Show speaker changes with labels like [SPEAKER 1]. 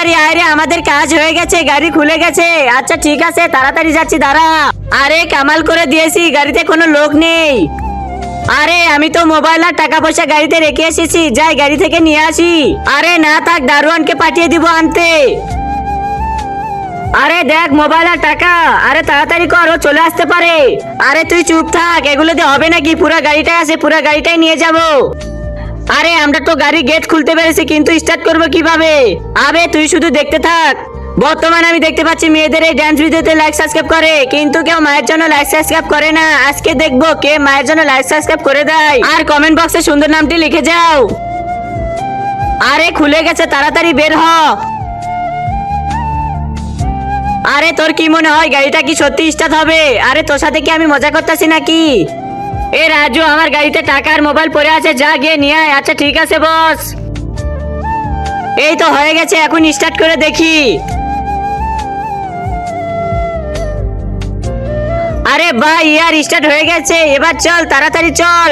[SPEAKER 1] তাড়াতাড়ি আয় রে, আমাদের কাজ হয়ে গেছে, গাড়ি খুলে গেছে। আচ্ছা ঠিক আছে, তাড়াতাড়ি যাচ্ছি, দাঁড়া। আরে কামাল করে দিয়েছি, গাড়িতে কোনো লোক নেই। আরে আমি তো মোবাইল আর টাকা পয়সা গাড়িতে রেখে এসেছি, যাই গাড়ি থেকে নিয়ে আসি। আরে না থাক, দারোয়ানকে পাঠিয়ে দিব আনতে। আরে দেখ মোবাইল আর টাকা, আরে তাড়াতাড়ি কর, ও চলে আসতে পারে। আরে তুই চুপ থাক, এগুলো দিয়ে হবে নাকি? পুরা গাড়িটাই আছে, পুরা গাড়িটাই নিয়ে যাব। আরে আমরা তো গাড়ি গেট খুলতে পেরেছি, কিন্তু স্টার্ট করবো কিভাবে? আবে তুই শুধু দেখতে থাক। বর্তমানে আমি দেখতে পাচ্ছি মেয়েদের এই ডান্স ভিডিওতে লাইক সাবস্ক্রাইব করে, কিন্তু কেউ মায়ের জন্য লাইক সাবস্ক্রাইব করে না। আজকে দেখবো কে মায়ের জন্য লাইক সাবস্ক্রাইব করে দেয়। আর কমেন্ট বক্সে সুন্দর নামটি লিখে যাও। আরে খুলে গেছে, তাড়াতাড়ি বের হ। আরে তোর কি মনে হয় গাড়িটা কি সত্যি স্টার্ট হবে? আরে তোর সাথে কি আমি মজা করতেছি নাকি? এ রাজু, আমার গাড়িতে টাকা আর মোবাইল পড়ে আছে, যা গিয়ে নিয়ে আয়। আচ্ছা ঠিক আছে বস। এই তো হয়ে গেছে, এখন স্টার্ট করে দেখি। আরে ভাই ইয়ার স্টার্ট হয়ে গেছে, এবার চল, তাড়াতাড়ি চল।